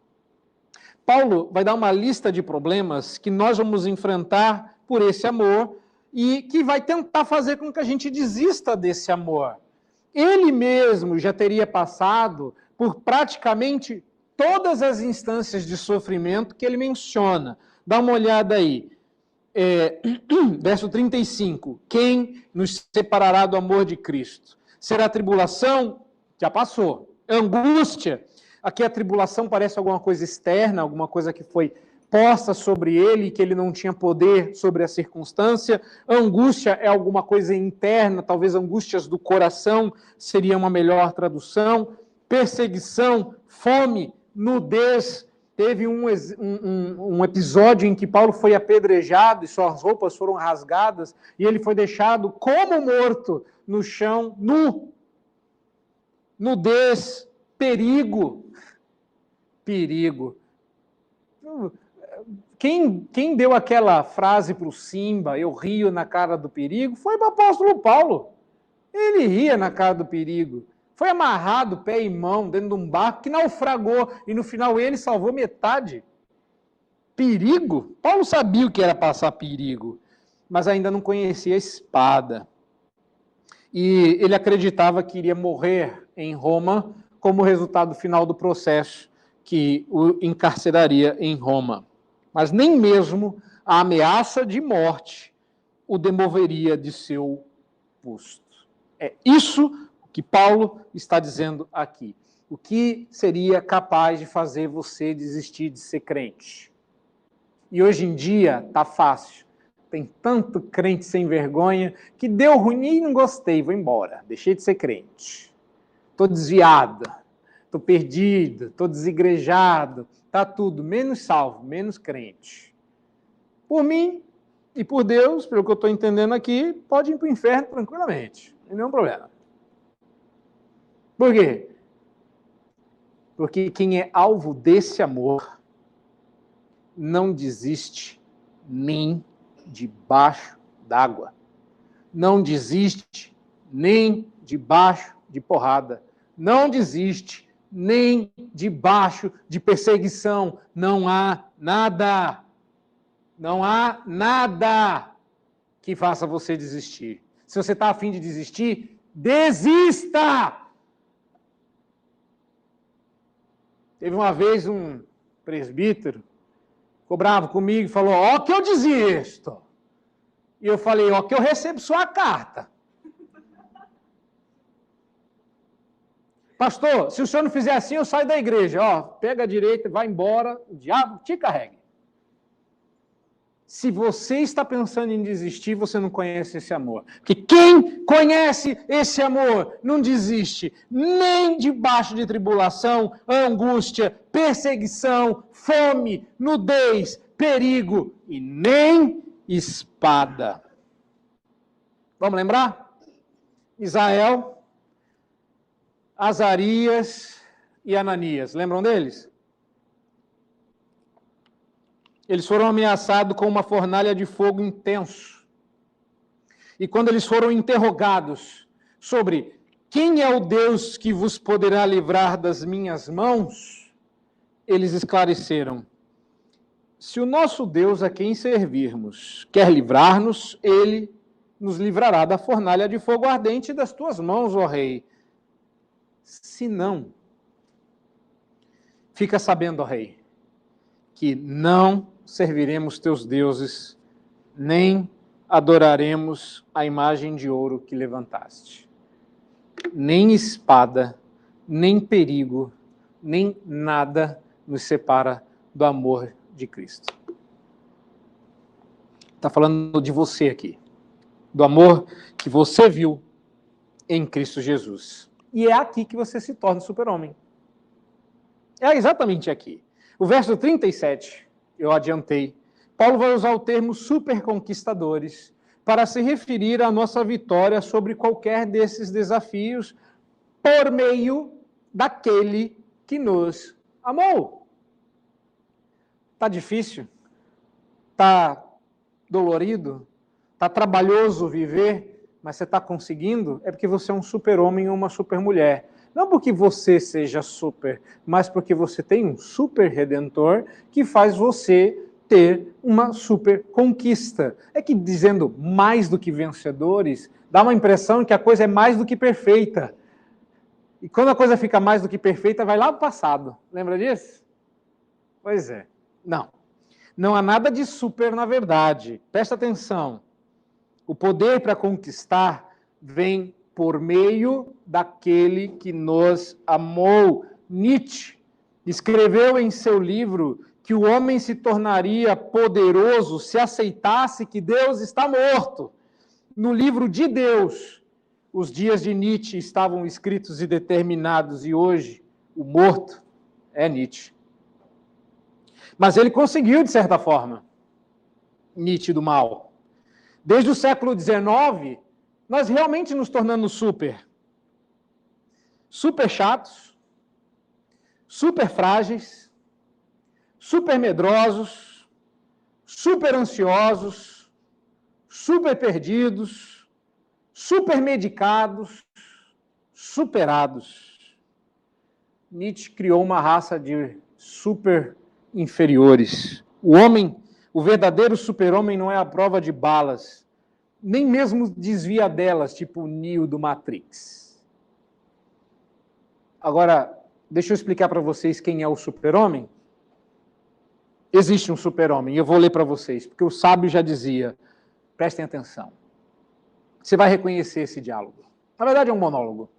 Paulo vai dar uma lista de problemas que nós vamos enfrentar por esse amor e que vai tentar fazer com que a gente desista desse amor. Ele mesmo já teria passado por praticamente todas as instâncias de sofrimento que ele menciona. Dá uma olhada aí. Verso 35. Quem nos separará do amor de Cristo? Será tribulação? Já passou. Angústia? Aqui a tribulação parece alguma coisa externa, alguma coisa que foi posta sobre ele, que ele não tinha poder sobre a circunstância. Angústia é alguma coisa interna, talvez angústias do coração seria uma melhor tradução. Perseguição, fome, nudez. Teve um episódio em que Paulo foi apedrejado e suas roupas foram rasgadas e ele foi deixado como morto no chão, nu. Nudez, perigo. Quem deu aquela frase para o Simba, eu rio na cara do perigo, foi o apóstolo Paulo. Ele ria na cara do perigo. Foi amarrado, pé e mão, dentro de um barco que naufragou, e no final ele salvou metade. Perigo? Paulo sabia o que era passar perigo, mas ainda não conhecia a espada. E ele acreditava que iria morrer em Roma como resultado final do processo que o encarceraria em Roma. Mas nem mesmo a ameaça de morte o demoveria de seu posto. É isso que Paulo está dizendo aqui. O que seria capaz de fazer você desistir de ser crente? E hoje em dia está fácil. Tem tanto crente sem vergonha que deu ruim e não gostei, vou embora. Deixei de ser crente. Estou desviado. Estou perdido, estou desigrejado, está tudo, menos salvo, menos crente. Por mim e por Deus, pelo que eu estou entendendo aqui, pode ir para o inferno tranquilamente, não tem nenhum problema. Por quê? Porque quem é alvo desse amor não desiste nem debaixo d'água, não desiste nem debaixo de porrada, não desiste nem debaixo de perseguição. Não há nada que faça você desistir. Se você está a fim de desistir, desista! Teve uma vez um presbítero, ficou bravo comigo e falou, ó que eu desisto. E eu falei, ó que eu recebo sua carta. Pastor, se o senhor não fizer assim, eu saio da igreja. Ó, pega a direita, vai embora, o diabo te carregue. Se você está pensando em desistir, você não conhece esse amor. Porque quem conhece esse amor não desiste nem debaixo de tribulação, angústia, perseguição, fome, nudez, perigo e nem espada. Vamos lembrar? Israel, Azarias e Ananias, lembram deles? Eles foram ameaçados com uma fornalha de fogo intenso. E quando eles foram interrogados sobre quem é o Deus que vos poderá livrar das minhas mãos, eles esclareceram: se o nosso Deus a quem servirmos quer livrar-nos, ele nos livrará da fornalha de fogo ardente das tuas mãos, ó rei. Se não, fica sabendo, ó rei, que não serviremos teus deuses, nem adoraremos a imagem de ouro que levantaste. Nem espada, nem perigo, nem nada nos separa do amor de Cristo. Está falando de você aqui, do amor que você viu em Cristo Jesus. E é aqui que você se torna super-homem. É exatamente aqui. O verso 37, eu adiantei, Paulo vai usar o termo superconquistadores para se referir à nossa vitória sobre qualquer desses desafios por meio daquele que nos amou. Está difícil? Está dolorido, está trabalhoso viver, mas você está conseguindo, é porque você é um super-homem ou uma super-mulher. Não porque você seja super, mas porque você tem um super-redentor que faz você ter uma super conquista. É que dizendo mais do que vencedores, dá uma impressão que a coisa é mais do que perfeita. E quando a coisa fica mais do que perfeita, vai lá para o passado. Lembra disso? Pois é. Não. Não há nada de super na verdade. Presta atenção. O poder para conquistar vem por meio daquele que nos amou. Nietzsche escreveu em seu livro que o homem se tornaria poderoso se aceitasse que Deus está morto. No livro de Deus, os dias de Nietzsche estavam escritos e determinados, e hoje o morto é Nietzsche. Mas ele conseguiu, de certa forma, Nietzsche do mal. Desde o século XIX, nós realmente nos tornamos super chatos, super frágeis, super medrosos, super ansiosos, super perdidos, super medicados, superados. Nietzsche criou uma raça de super inferiores. O homem, o verdadeiro super-homem não é a prova de balas, nem mesmo desvia delas, tipo o Neo do Matrix. Agora, deixa eu explicar para vocês quem é o super-homem. Existe um super-homem, eu vou ler para vocês, porque o sábio já dizia, prestem atenção. Você vai reconhecer esse diálogo. Na verdade, é um monólogo.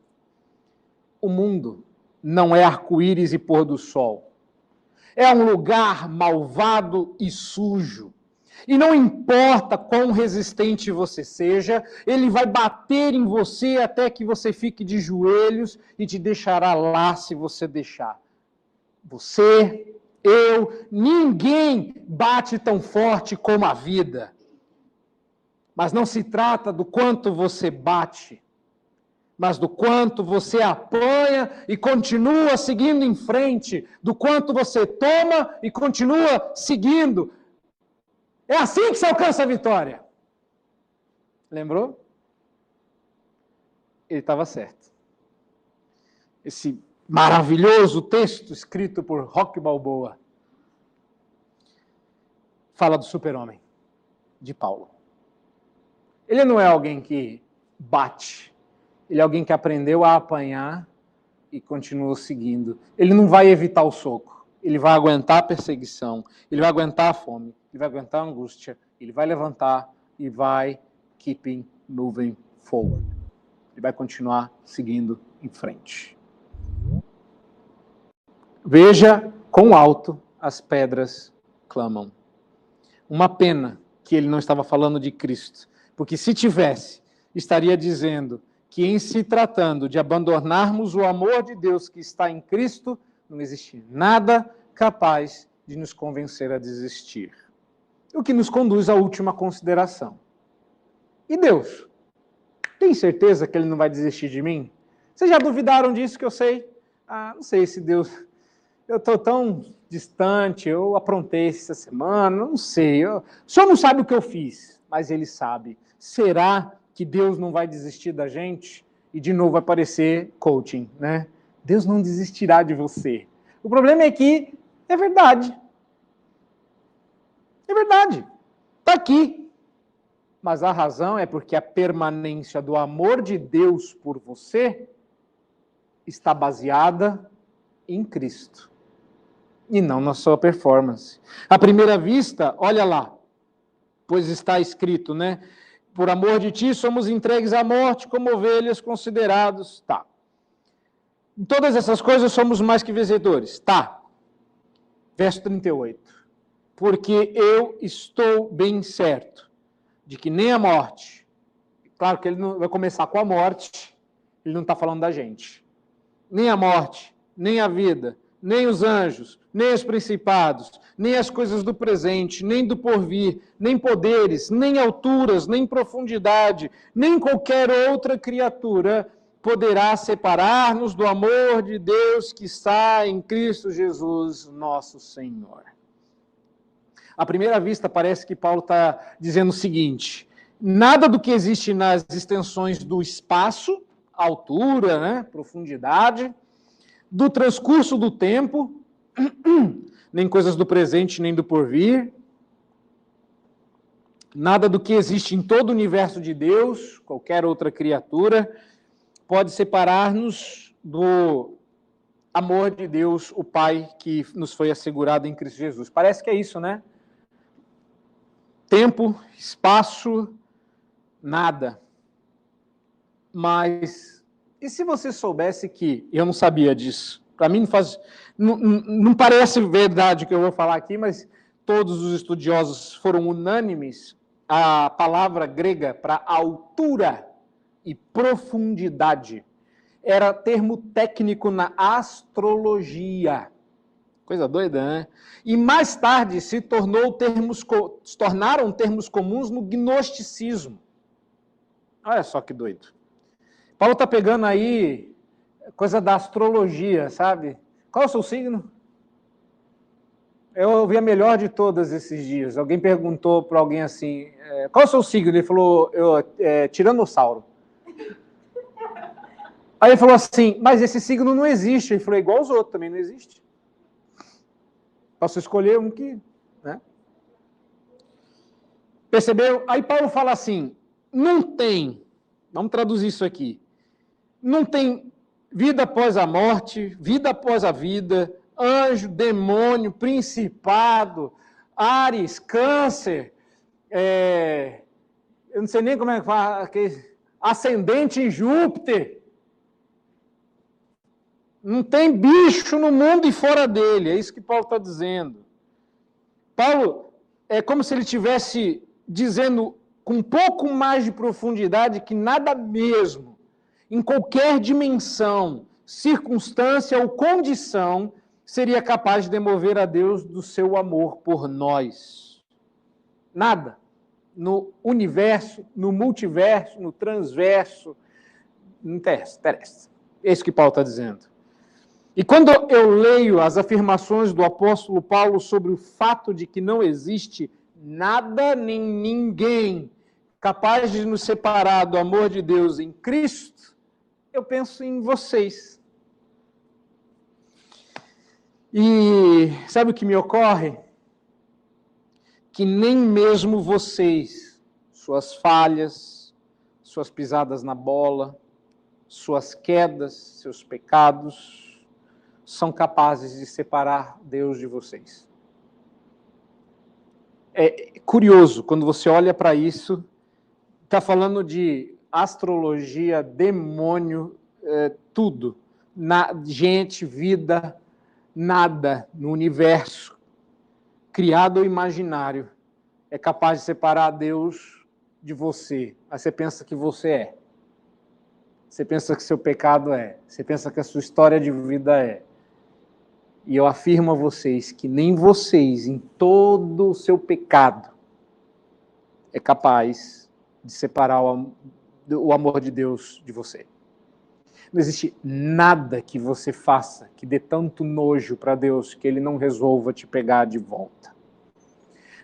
O mundo não é arco-íris e pôr do sol. É um lugar malvado e sujo. E não importa quão resistente você seja, ele vai bater em você até que você fique de joelhos e te deixará lá se você deixar. Você, eu, ninguém bate tão forte como a vida. Mas não se trata do quanto você bate, mas do quanto você apanha e continua seguindo em frente, do quanto você toma e continua seguindo. É assim que se alcança a vitória. Lembrou? Ele estava certo. Esse maravilhoso texto escrito por Rock Balboa fala do super-homem, de Paulo. Ele não é alguém que bate, ele é alguém que aprendeu a apanhar e continua seguindo. Ele não vai evitar o soco, ele vai aguentar a perseguição, ele vai aguentar a fome, ele vai aguentar a angústia, ele vai levantar e vai keeping moving forward. Ele vai continuar seguindo em frente. Veja quão alto as pedras clamam. Uma pena que ele não estava falando de Cristo, porque se tivesse, estaria dizendo que em se tratando de abandonarmos o amor de Deus que está em Cristo, não existe nada capaz de nos convencer a desistir. O que nos conduz à última consideração. E Deus? Tem certeza que Ele não vai desistir de mim? Vocês já duvidaram disso que eu sei? Não sei se Deus... Eu estou tão distante, eu aprontei essa semana, não sei. O senhor não sabe o que eu fiz, mas Ele sabe. Será que Deus não vai desistir da gente? E de novo vai aparecer coaching, né? Deus não desistirá de você. O problema é que é verdade. É verdade. Está aqui. Mas a razão é porque a permanência do amor de Deus por você está baseada em Cristo. E não na sua performance. À primeira vista, olha lá, pois está escrito, né? Por amor de ti somos entregues à morte como ovelhas considerados. Tá. Em todas essas coisas somos mais que vencedores. Tá. Verso 38. Porque eu estou bem certo de que nem a morte, claro que ele não vai começar com a morte, ele não está falando da gente. Nem a morte, nem a vida, nem os anjos, nem os principados, nem as coisas do presente, nem do porvir, nem poderes, nem alturas, nem profundidade, nem qualquer outra criatura poderá separar-nos do amor de Deus que está em Cristo Jesus, nosso Senhor. À primeira vista, parece que Paulo está dizendo o seguinte: nada do que existe nas extensões do espaço, altura, né, profundidade, do transcurso do tempo, nem coisas do presente, nem do porvir, nada do que existe em todo o universo de Deus, qualquer outra criatura, pode separar-nos do amor de Deus, o Pai, que nos foi assegurado em Cristo Jesus. Parece que é isso, né? Tempo, espaço, nada. Mas, e se você soubesse que, eu não sabia disso, para mim não parece verdade o que eu vou falar aqui, mas todos os estudiosos foram unânimes, a palavra grega para altura e profundidade era termo técnico na astrologia. Coisa doida, né? E mais tarde se tornaram termos comuns no gnosticismo. Olha só que doido. Paulo está pegando aí coisa da astrologia, sabe? Qual é o seu signo? Eu ouvi a melhor de todas esses dias. Alguém perguntou para alguém assim, qual é o seu signo? Ele falou, tiranossauro. Aí ele falou assim, mas esse signo não existe. Ele falou, igual aos outros, também não existe. Posso escolher um que... Né? Percebeu? Aí Paulo fala assim, não tem, vamos traduzir isso aqui, não tem vida após a morte, vida após a vida, anjo, demônio, principado, Ares, câncer, eu não sei nem como é que fala, ascendente em Júpiter. Não tem bicho no mundo e fora dele, é isso que Paulo está dizendo. Paulo, é como se ele estivesse dizendo com um pouco mais de profundidade que nada mesmo, em qualquer dimensão, circunstância ou condição, seria capaz de demover a Deus do seu amor por nós. Nada. No universo, no multiverso, no transverso, no terrestre. É isso que Paulo está dizendo. E quando eu leio as afirmações do apóstolo Paulo sobre o fato de que não existe nada nem ninguém capaz de nos separar do amor de Deus em Cristo, eu penso em vocês. E sabe o que me ocorre? Que nem mesmo vocês, suas falhas, suas pisadas na bola, suas quedas, seus pecados, são capazes de separar Deus de vocês. É curioso, quando você olha para isso, está falando de astrologia, demônio, tudo. Gente, vida, nada no universo, criado ou imaginário, é capaz de separar Deus de você. Aí você pensa que você é. Você pensa que seu pecado é. Você pensa que a sua história de vida é. E eu afirmo a vocês que nem vocês, em todo o seu pecado, é capaz de separar o amor de Deus de você. Não existe nada que você faça que dê tanto nojo para Deus que Ele não resolva te pegar de volta.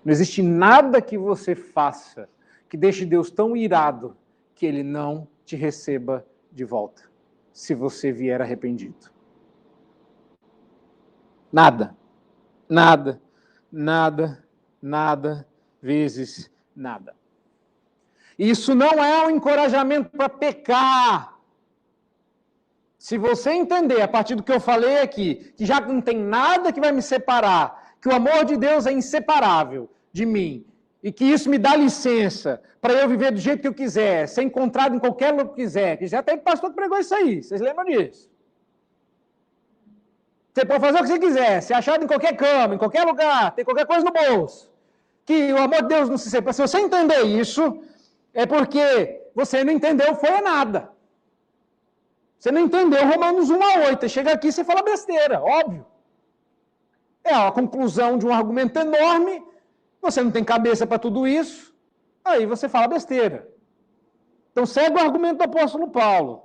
Não existe nada que você faça que deixe Deus tão irado que Ele não te receba de volta, se você vier arrependido. Nada, nada, nada, nada, vezes nada. Isso não é um encorajamento para pecar. Se você entender, a partir do que eu falei aqui, que já não tem nada que vai me separar, que o amor de Deus é inseparável de mim, e que isso me dá licença para eu viver do jeito que eu quiser, ser encontrado em qualquer lugar que eu quiser, que já tem pastor que pregou isso aí, vocês lembram disso? Você pode fazer o que você quiser, ser achado em qualquer cama, em qualquer lugar, ter qualquer coisa no bolso. Que o amor de Deus não se separa. Se você entender isso, é porque você não entendeu foi nada. Você não entendeu Romanos 1:8. Chega aqui e você fala besteira, óbvio. É a conclusão de um argumento enorme, você não tem cabeça para tudo isso, aí você fala besteira. Então segue o argumento do apóstolo Paulo.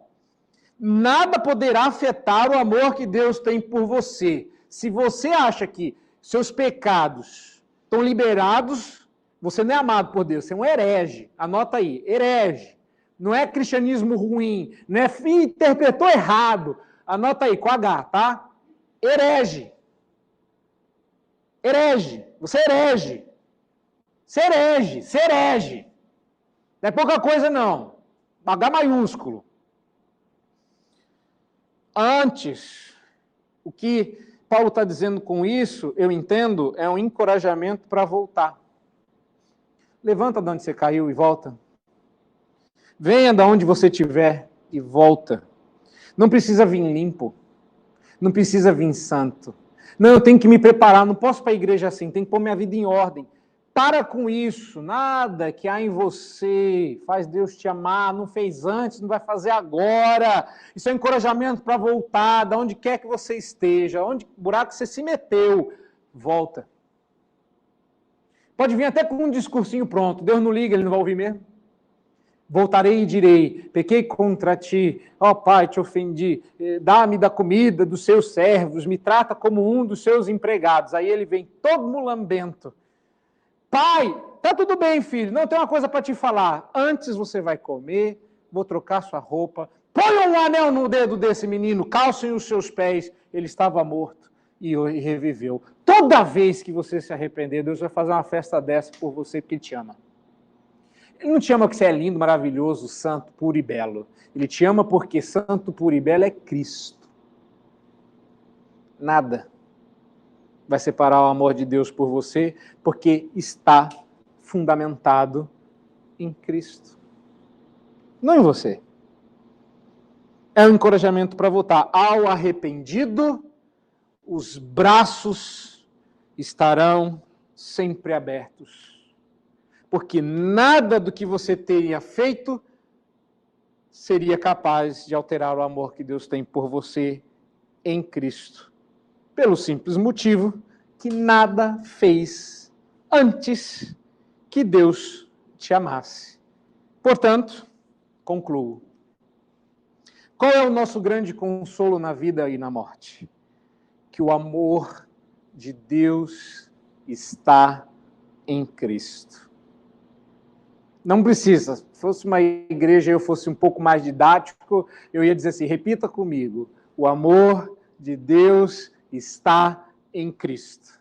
Nada poderá afetar o amor que Deus tem por você. Se você acha que seus pecados estão liberados. Você não é amado por Deus, você é um herege. Anota aí, herege. Não é cristianismo ruim, não é interpretou errado. Anota aí, com H, tá? Herege. Herege. Você é herege. Você é herege. Você é herege. Não é pouca coisa, não. H maiúsculo. Antes, o que Paulo está dizendo com isso, eu entendo, é um encorajamento para voltar. Levanta de onde você caiu e volta. Venha de onde você estiver e volta. Não precisa vir limpo. Não precisa vir santo. Não, eu tenho que me preparar, não posso ir para a igreja assim, tenho que pôr minha vida em ordem. Para com isso, nada que há em você faz Deus te amar, não fez antes, não vai fazer agora. Isso é um encorajamento para voltar, de onde quer que você esteja, onde buraco você se meteu, volta. Pode vir até com um discursinho pronto, Deus não liga, ele não vai ouvir mesmo. Voltarei e direi, pequei contra ti, ó Pai, te ofendi, dá-me da comida dos seus servos, me trata como um dos seus empregados. Aí ele vem todo mulambento. Pai, tá tudo bem, filho, não, tem uma coisa para te falar. Antes você vai comer, vou trocar sua roupa, põe um anel no dedo desse menino, calcem os seus pés. Ele estava morto e reviveu. Toda vez que você se arrepender, Deus vai fazer uma festa dessa por você, porque Ele te ama. Ele não te ama porque você é lindo, maravilhoso, santo, puro e belo. Ele te ama porque santo, puro e belo é Cristo. Nada vai separar o amor de Deus por você, porque está fundamentado em Cristo. Não em você. É um encorajamento para voltar. Ao arrependido, os braços estarão sempre abertos. Porque nada do que você teria feito seria capaz de alterar o amor que Deus tem por você em Cristo. Pelo simples motivo que nada fez antes que Deus te amasse. Portanto, concluo. Qual é o nosso grande consolo na vida e na morte? Que o amor de Deus está em Cristo. Não precisa. Se fosse uma igreja e eu fosse um pouco mais didático, eu ia dizer assim, repita comigo. O amor de Deus está em Cristo.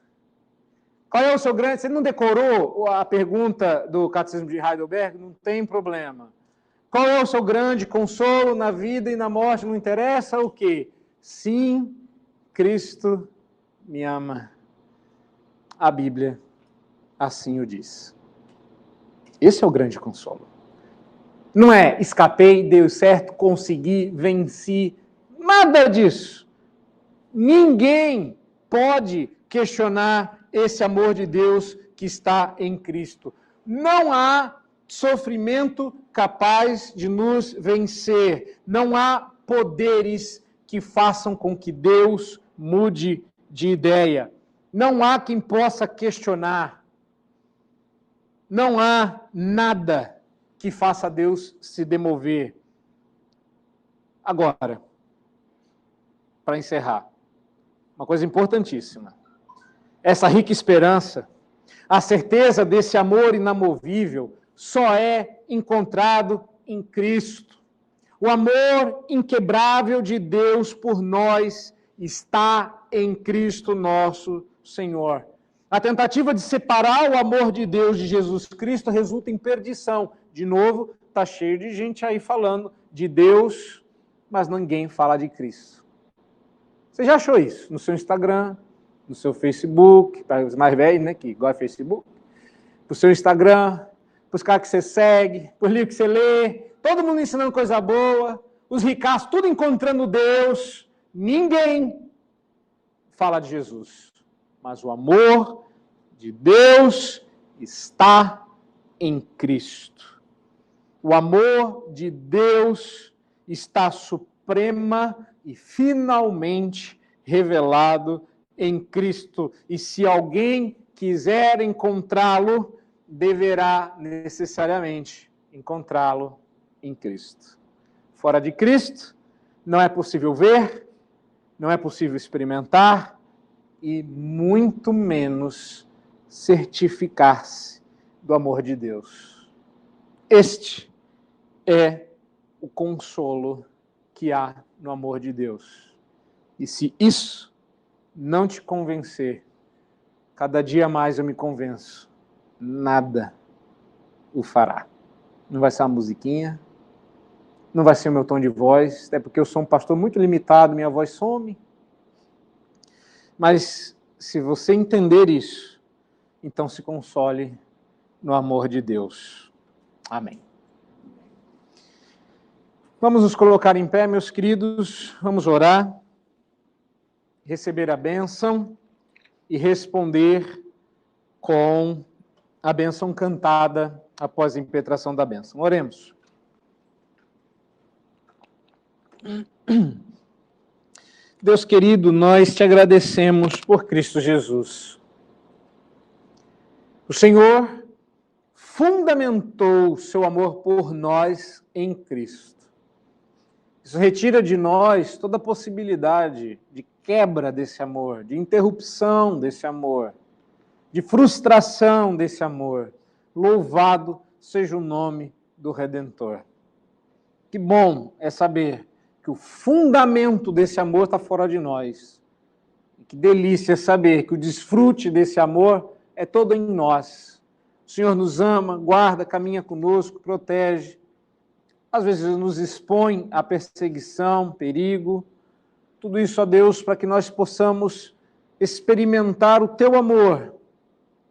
Qual é o seu grande... Você não decorou a pergunta do Catecismo de Heidelberg? Não tem problema. Qual é o seu grande consolo na vida e na morte? Não interessa o quê? Sim, Cristo me ama. A Bíblia assim o diz. Esse é o grande consolo. Não é escapei, deu certo, consegui, venci. Nada disso. Ninguém pode questionar esse amor de Deus que está em Cristo. Não há sofrimento capaz de nos vencer. Não há poderes que façam com que Deus mude de ideia. Não há quem possa questionar. Não há nada que faça Deus se demover. Agora, para encerrar, uma coisa importantíssima. Essa rica esperança, a certeza desse amor inamovível, só é encontrado em Cristo. O amor inquebrável de Deus por nós está em Cristo nosso Senhor. A tentativa de separar o amor de Deus de Jesus Cristo resulta em perdição. De novo, está cheio de gente aí falando de Deus, mas ninguém fala de Cristo. Você já achou isso no seu Instagram, no seu Facebook, para os mais velhos, né, que gostam de Facebook, para o seu Instagram, para os caras que você segue, para os livros que você lê, todo mundo ensinando coisa boa, os ricaços, tudo encontrando Deus, ninguém fala de Jesus. Mas o amor de Deus está em Cristo. O amor de Deus está suprema e finalmente revelado em Cristo. E se alguém quiser encontrá-lo, deverá necessariamente encontrá-lo em Cristo. Fora de Cristo, não é possível ver, não é possível experimentar e muito menos certificar-se do amor de Deus. Este é o consolo que há no amor de Deus. E se isso não te convencer, cada dia mais eu me convenço, nada o fará. Não vai ser uma musiquinha, não vai ser o meu tom de voz, até porque eu sou um pastor muito limitado, minha voz some. Mas se você entender isso, então se console no amor de Deus. Amém. Vamos nos colocar em pé, meus queridos, vamos orar, receber a bênção e responder com a bênção cantada após a impetração da bênção. Oremos. Deus querido, nós te agradecemos por Cristo Jesus. O Senhor fundamentou o seu amor por nós em Cristo. Isso retira de nós toda a possibilidade de quebra desse amor, de interrupção desse amor, de frustração desse amor. Louvado seja o nome do Redentor. Que bom é saber que o fundamento desse amor está fora de nós. E que delícia saber que o desfrute desse amor é todo em nós. O Senhor nos ama, guarda, caminha conosco, protege. Às vezes nos expõe à perseguição, perigo. Tudo isso, ó Deus, para que nós possamos experimentar o teu amor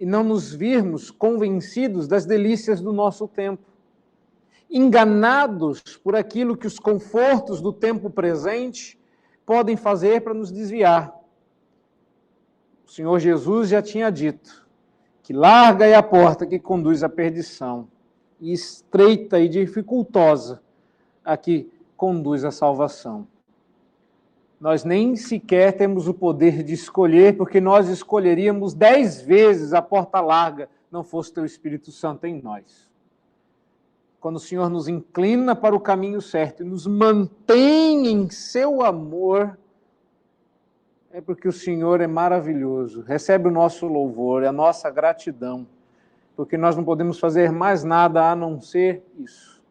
e não nos virmos convencidos das delícias do nosso tempo, enganados por aquilo que os confortos do tempo presente podem fazer para nos desviar. O Senhor Jesus já tinha dito que larga é a porta que conduz à perdição, e estreita e dificultosa a que conduz à salvação. Nós nem sequer temos o poder de escolher, porque nós escolheríamos 10 vezes a porta larga, não fosse teu Espírito Santo em nós. Quando o Senhor nos inclina para o caminho certo e nos mantém em seu amor, é porque o Senhor é maravilhoso. Recebe o nosso louvor, a nossa gratidão, porque nós não podemos fazer mais nada a não ser isso.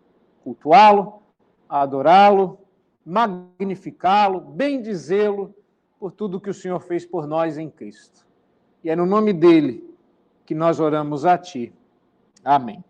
Cultuá-lo, adorá-lo, magnificá-lo, bendizê-lo por tudo que o Senhor fez por nós em Cristo. E é no nome dele que nós oramos a ti. Amém.